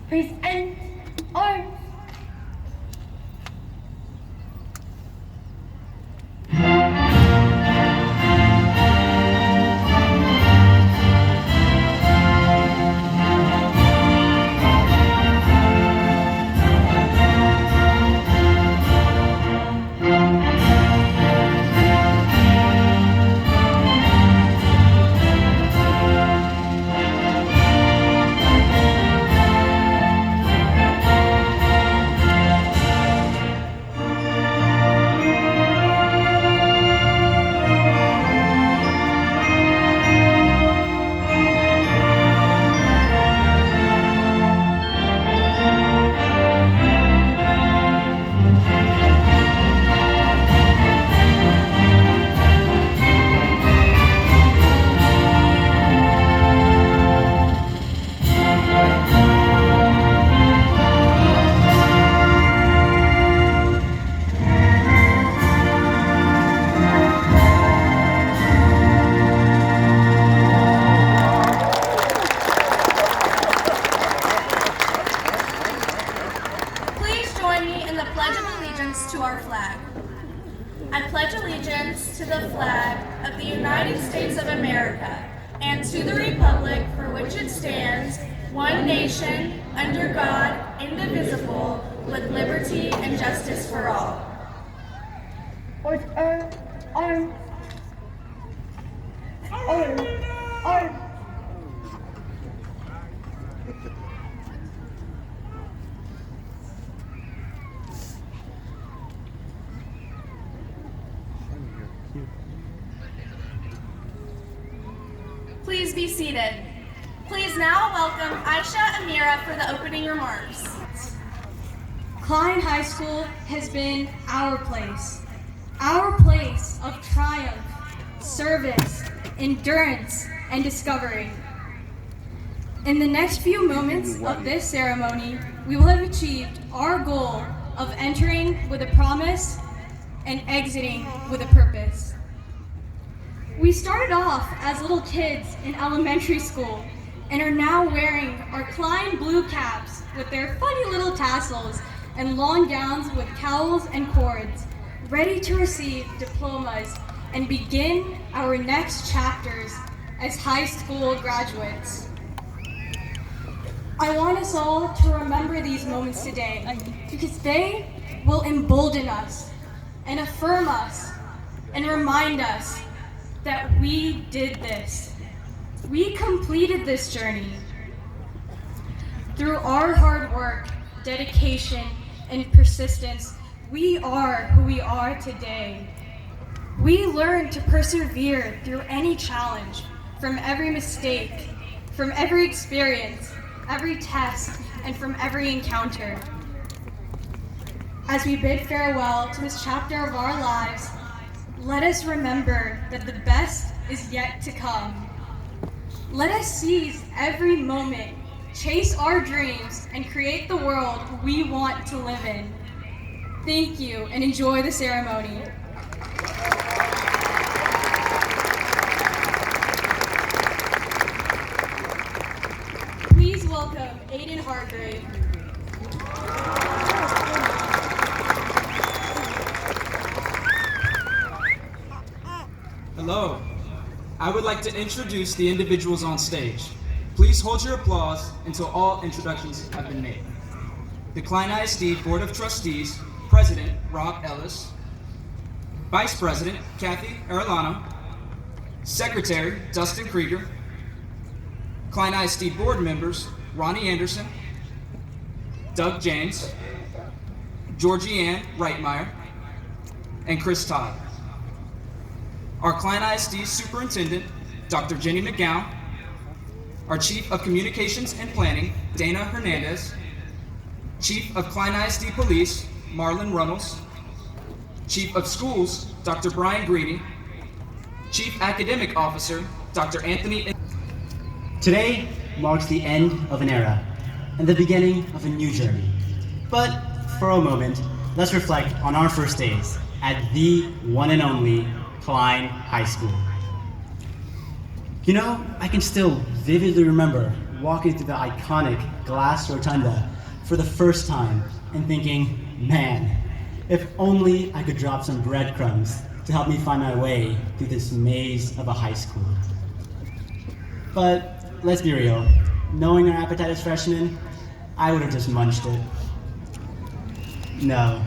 Present arms. To our flag. I pledge allegiance to the flag of the United States of America and to the republic for which it stands, one nation, under God, indivisible, with liberty and justice for all. With arms. Arms. Please be seated. Please now welcome Aisha Amira for the opening remarks. Klein High School has been our place of triumph, service, endurance, and discovery. In the next few moments of this ceremony, we will have achieved our goal of entering with a promise and exiting with a purpose. We started off as little kids in elementary school and are now wearing our Klein blue caps with their funny little tassels and long gowns with cowls and cords, ready to receive diplomas and begin our next chapters as high school graduates. I want us all to remember these moments today because they will embolden us and affirm us and remind us that we did this. We completed this journey. Through our hard work, dedication, and persistence, we are who we are today. We learned to persevere through any challenge, from every mistake, from every experience, every test, and from every encounter. As we bid farewell to this chapter of our lives, let us remember that the best is yet to come. Let us seize every moment, chase our dreams, and create the world we want to live in. Thank you, and enjoy the ceremony. Please welcome Aiden Hargrave. Hello. I would like to introduce the individuals on stage. Please hold your applause until all introductions have been made. The Klein ISD Board of Trustees, President Rob Ellis, Vice President Kathy Arellano, Secretary Dustin Krieger, Klein ISD Board members Ronnie Anderson, Doug James, Georgie Ann Reitmeyer, and Chris Todd. Our Klein ISD Superintendent, Dr. Jenny McGowan, our Chief of Communications and Planning, Dana Hernandez, Chief of Klein ISD Police, Marlon Runnels, Chief of Schools, Dr. Brian Greedy, Chief Academic Officer, Dr. Anthony. Today marks the end of an era and the beginning of a new journey. But for a moment, let's reflect on our first days at the one and only Klein High School. You know, I can still vividly remember walking through the iconic glass rotunda for the first time and thinking, man, if only I could drop some breadcrumbs to help me find my way through this maze of a high school. But let's be real, knowing our appetite as freshmen, I would have just munched it. No.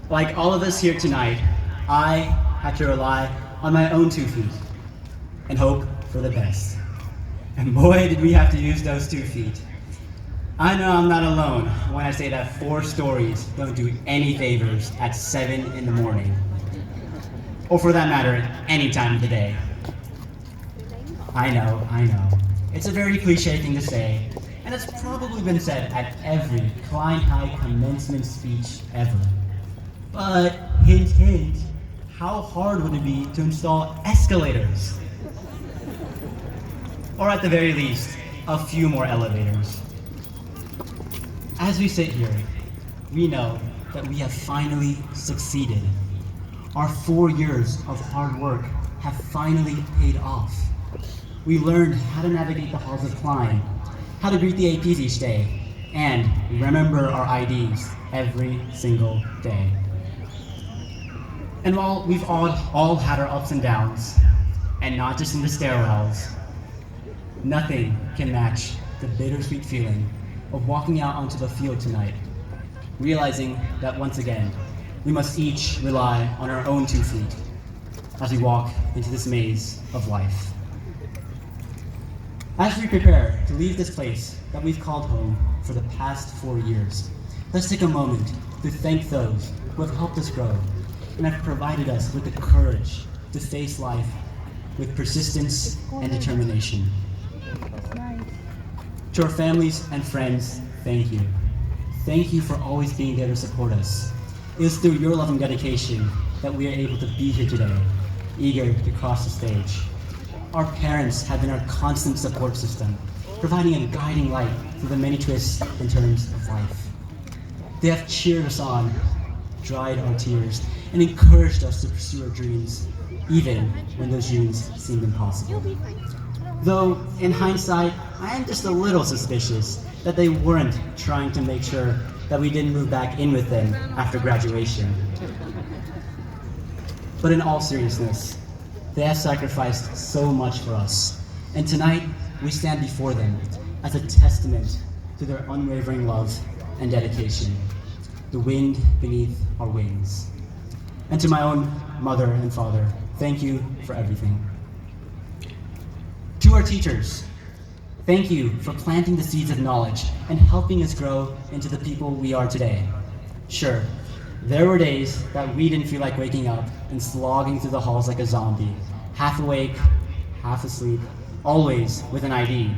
Like all of us here tonight, I had to rely on my own 2 feet and hope for the best. And boy, did we have to use those 2 feet. I know I'm not alone when I say that 4 stories don't do any favors at 7 in the morning. Or for that matter, any time of the day. I know. It's a very cliche thing to say, and it's probably been said at every Klein High commencement speech ever. But hint, hint, how hard would it be to install escalators? Or at the very least, a few more elevators. As we sit here, we know that we have finally succeeded. Our 4 years of hard work have finally paid off. We learned how to navigate the halls of Klein, how to greet the APs each day, and remember our IDs every single day. And while we've all had our ups and downs, and not just in the stairwells, nothing can match the bittersweet feeling of walking out onto the field tonight, realizing that once again, we must each rely on our own 2 feet as we walk into this maze of life. As we prepare to leave this place that we've called home for the past 4 years, let's take a moment to thank those who have helped us grow and have provided us with the courage to face life with persistence and determination. To our families and friends, thank you. Thank you for always being there to support us. It is through your love and dedication that we are able to be here today, eager to cross the stage. Our parents have been our constant support system, providing a guiding light through the many twists and turns of life. They have cheered us on, dried our tears, and encouraged us to pursue our dreams, even when those dreams seemed impossible. Though, in hindsight, I am just a little suspicious that they weren't trying to make sure that we didn't move back in with them after graduation. But in all seriousness, they have sacrificed so much for us, and tonight we stand before them as a testament to their unwavering love and dedication, the wind beneath our wings. And to my own mother and father, thank you for everything. To our teachers, thank you for planting the seeds of knowledge and helping us grow into the people we are today. Sure, there were days that we didn't feel like waking up and slogging through the halls like a zombie, half awake, half asleep, always with an ID.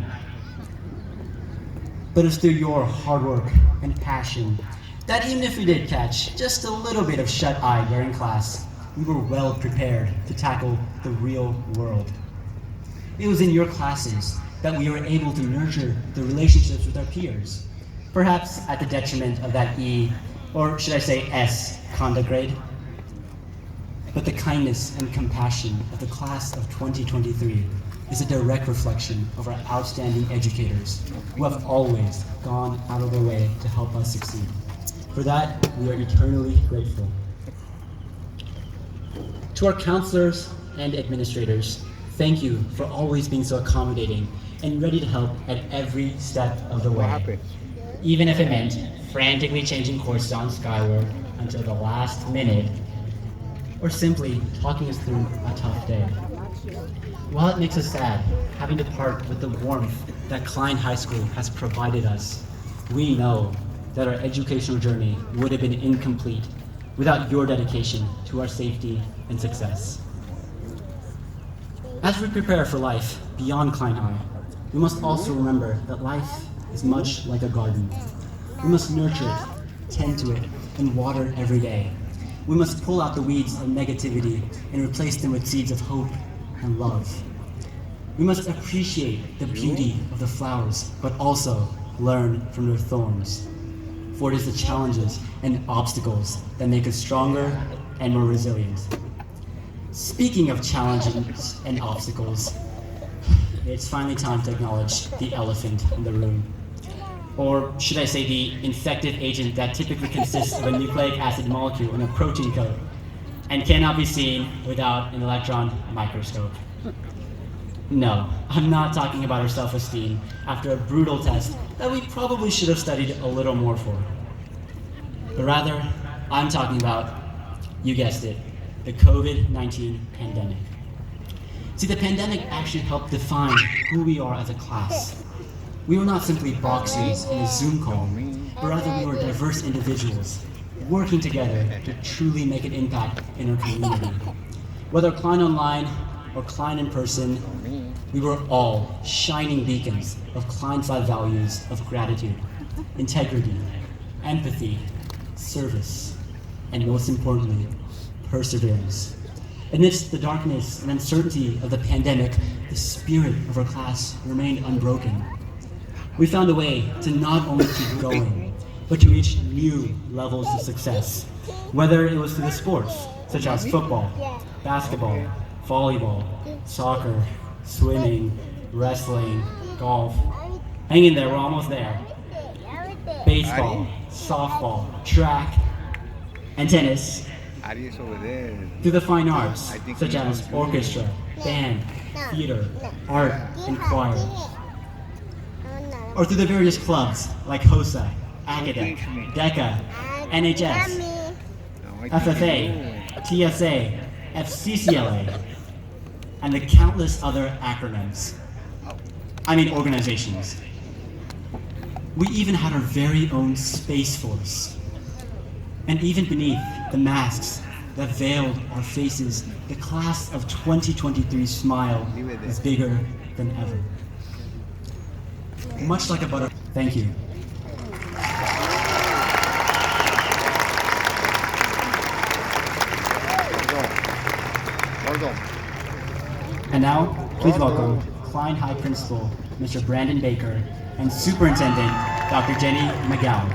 But it's through your hard work and passion that even if we did catch just a little bit of shut-eye during class, we were well prepared to tackle the real world. It was in your classes that we were able to nurture the relationships with our peers, perhaps at the detriment of that E, or should I say S, conduct grade. But the kindness and compassion of the class of 2023 is a direct reflection of our outstanding educators who have always gone out of their way to help us succeed. For that, we are eternally grateful. To our counselors and administrators, thank you for always being so accommodating and ready to help at every step of the way. Even if it meant frantically changing courses on Skyward until the last minute, or simply talking us through a tough day. While it makes us sad having to part with the warmth that Klein High School has provided us, we know that our educational journey would have been incomplete without your dedication to our safety and success. As we prepare for life beyond Klein High, we must also remember that life is much like a garden. We must nurture it, tend to it, and water it every day. We must pull out the weeds of negativity and replace them with seeds of hope and love. We must appreciate the beauty of the flowers, but also learn from their thorns. For it is the challenges and obstacles that make us stronger and more resilient. Speaking of challenges and obstacles, it's finally time to acknowledge the elephant in the room. Or should I say the infective agent that typically consists of a nucleic acid molecule in a protein coat and cannot be seen without an electron microscope. No, I'm not talking about our self-esteem after a brutal test that we probably should have studied a little more for. But rather, I'm talking about, you guessed it, the COVID-19 pandemic. See, the pandemic actually helped define who we are as a class. We were not simply boxers in a Zoom call, but rather we were diverse individuals working together to truly make an impact in our community. Whether Klein online or Klein in person, we were all shining beacons of Klein's five values of gratitude, integrity, empathy, service, and most importantly, perseverance. Amidst the darkness and uncertainty of the pandemic, the spirit of our class remained unbroken. We found a way to not only keep going, but to reach new levels of success, whether it was through the sports, such as football, basketball, volleyball, soccer, swimming, wrestling, golf. Hang in there, we're almost there. Baseball, softball, track, and tennis. Through the fine arts, such as orchestra, band, theater, art, and choir. Or through the various clubs like HOSA, ACADEC, DECA, NHS, FFA, TSA, FCCLA, and the countless other acronyms. I mean organizations. We even had our very own Space Force. And even beneath the masks that veiled our faces, the class of 2023's smile is bigger than ever. Much like a butterfly. Thank you. And now, please welcome Klein High Principal, Mr. Brandon Baker, and Superintendent, Dr. Jenny McGowan.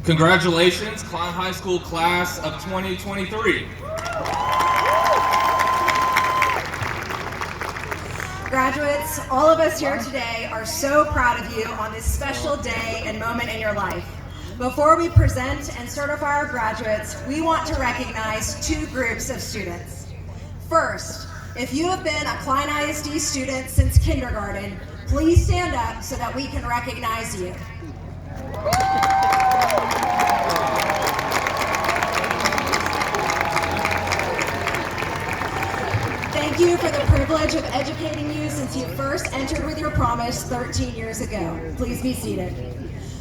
Congratulations, Klein High School class of 2023. Graduates, all of us here today are so proud of you on this special day and moment in your life. Before we present and certify our graduates, we want to recognize two groups of students. First, if you have been a Klein ISD student since kindergarten, please stand up so that we can recognize you. Thank you for the privilege of educating you since you first entered with your promise 13 years ago. Please be seated.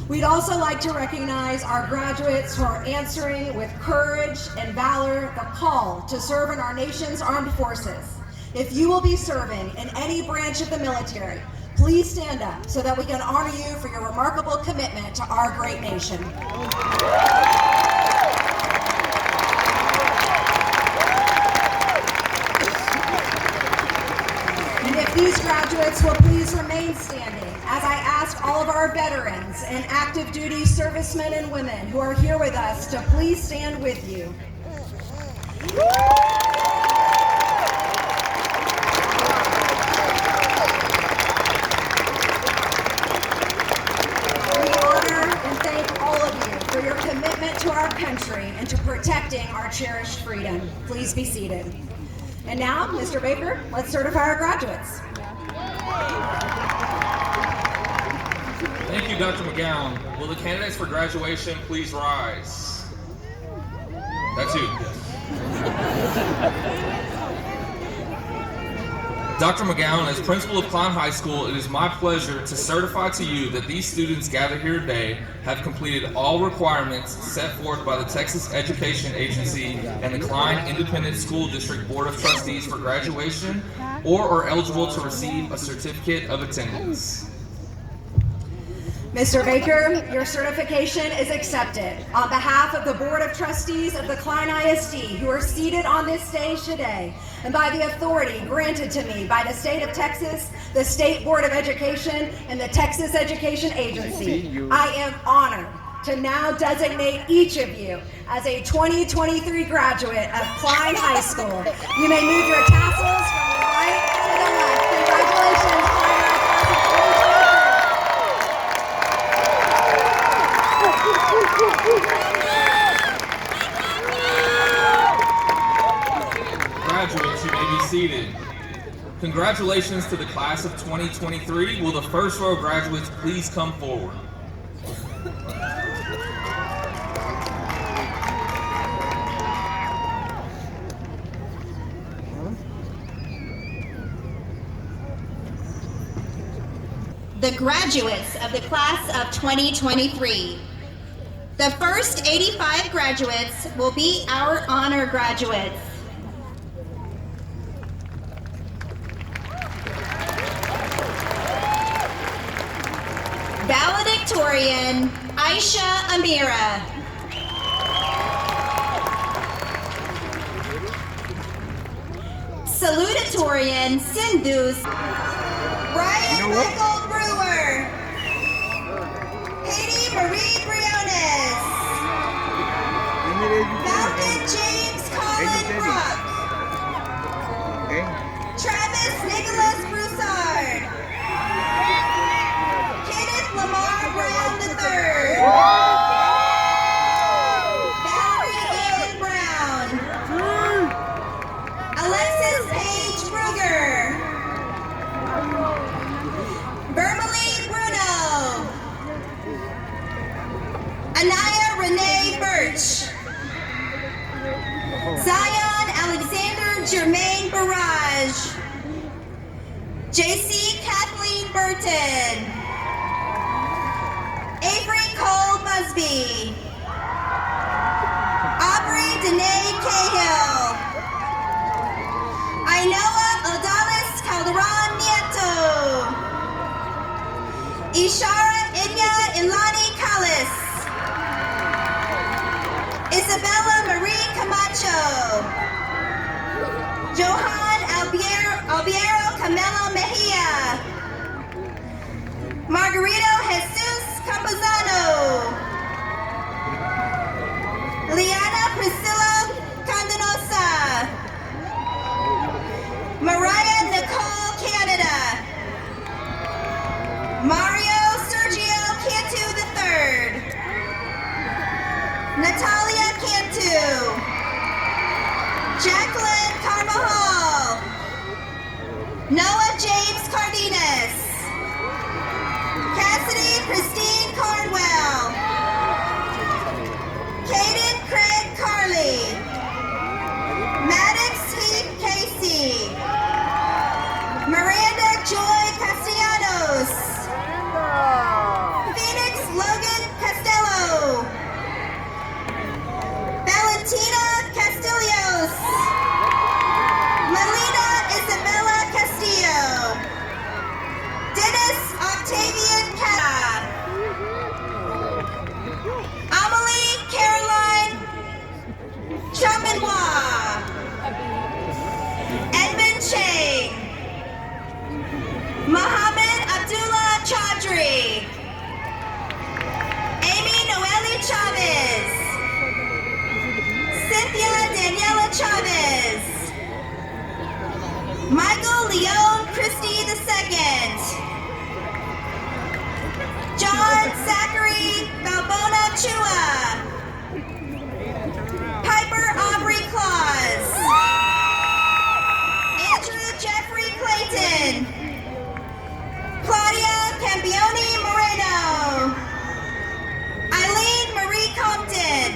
We'd also like to recognize our graduates who are answering with courage and valor the call to serve in our nation's armed forces. If you will be serving in any branch of the military, please stand up so that we can honor you for your remarkable commitment to our great nation. And if these graduates will please remain standing as I ask all of our veterans and active duty servicemen and women who are here with us to please stand with you. We honor and thank all of you for your commitment to our country and to protecting our cherished freedom. Please be seated. And now, Mr. Baker, let's certify our graduates. Thank you, Dr. McGowan. Will the candidates for graduation please rise? That's you. Dr. McGowan, as principal of Klein High School, it is my pleasure to certify to you that these students gathered here today have completed all requirements set forth by the Texas Education Agency and the Klein Independent School District Board of Trustees for graduation, or are eligible to receive a certificate of attendance. Mr. Baker, your certification is accepted. On behalf of the Board of Trustees of the Klein ISD, who are seated on this stage today, and by the authority granted to me by the state of Texas, the State Board of Education, and the Texas Education Agency, I am honored to now designate each of you as a 2023 graduate of Klein High School. You may move your tassels from the right to the left. Congratulations, Klein High Graduates, you may be seated. Congratulations to the class of 2023. Will the first row graduates please come forward? The graduates of the class of 2023. The first 85 graduates will be our honor graduates. Valedictorian, Aisha Amira. Salutatorian, Sindhus, Brian Michael Brewer. Katie Marie Briones. Falcon James Colin Brock. Travis Nicholas Broussard. Kenneth Lamar Brown III. Valerie Ann Brown. Alexis Paige Ruger. Vermeline Bruno. Anaya Renee Birch. Zion Alexander Jermaine Barrage. JC Kathleen Burton. Avery Cole Busby. Aubrey Danae Cahill. Ainoa Odalis Calderon Nieto. Ishara Inya Ilani Callis. Isabella Marie Camacho. Johan Albiero Camelo Mejia. Margarito Jesus Campuzano. Liana Priscilla Condenosa. Mariah Nicole Canada. Mario Sergio Cantu III. Natalia Cantu. Jacqueline Carvajal. Noah James Cardenas. Cassidy Christine Cardwell. Caden Craig Carley. Maddox Heath Casey. Miranda Joy Castellanos. Phoenix Logan Castello. Valentina Castillos. Melina Isabella Castillo. Dennis Octavian Cata. Amelie Caroline Chambenois. Edmund Chang. Mohammed Abdullah Chaudhry. Amy Noeli Chavez. Cynthia Daniela Chavez. Michael Leon Christie II. John Zachary Balbona Chua. Piper Aubrey Claus. Andrew Jeffrey Clayton. Claudia Campione Moreno. Eileen Marie Compton.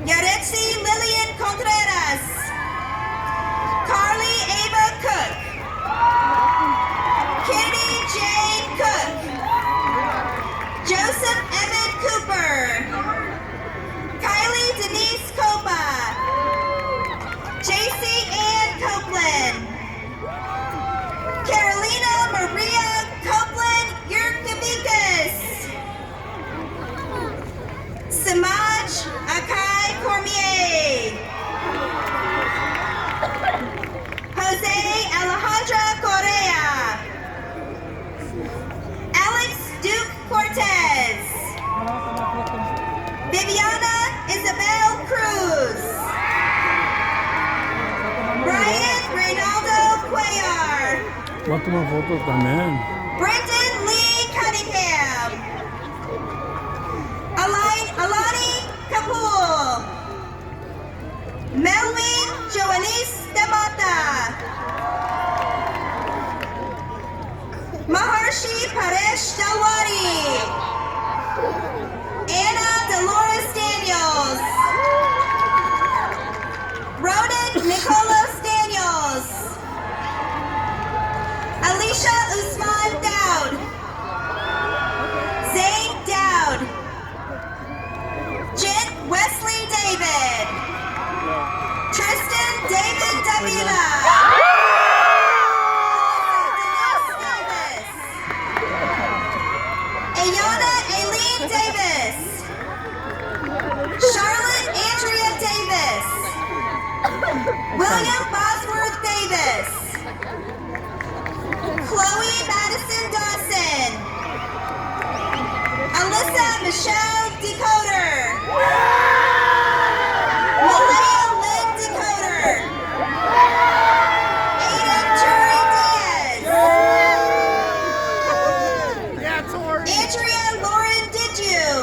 Yaretsi Lillian Contreras. Carly Ava Cook. Kenny Jane Cook. Joseph Emmett Cooper. Voy a tomar fotos también. Brendan Lee Cunningham. Alani Kapoor. Melvin Joannis Damata. Maharshi Paresh Dalwadi. Anna Dolores Daniels. Ronan Nicholas Daniels. Alicia Usman Dowd. Zayn Dowd. Jen Wesley David. Tristen David Davila. Denise Davis. Ayana Aileen Davis. Charlotte Andrea Davis. William Bosworth Davis. Chloe Madison Dawson. Alyssa Michelle Decoder. Malaya Lynn Decoder. Aiden Turing Diaz. Andrea Lauren Didu.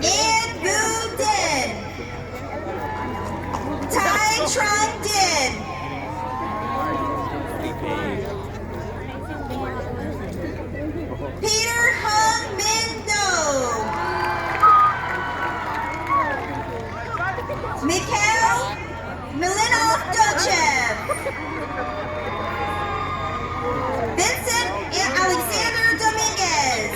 Ann Gu Din. Tai Trung Din. Peter Hung Min Do. Mikhail Milinov Dochev. Vincent Alexander Dominguez.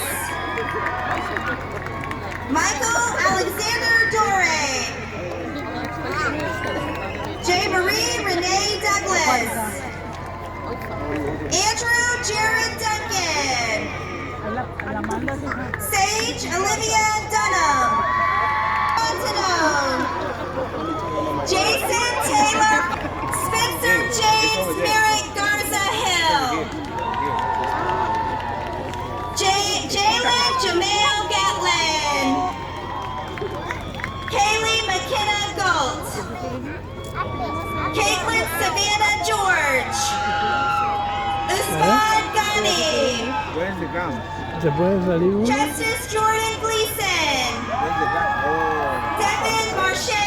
Michael Alexander Dore. J. Marie Renee Douglas. Andrew Jared Duncan. Sage Olivia Dunham. Antonone. Jason Taylor. Spencer James Merrick Garza Hill. Jalen Jamail Gatlin. Kaylee McKenna Galt. Caitlin Savannah George. Usman Ghani. ¿Se puede salir uno? Justice Jordan Gleason. Devin Marche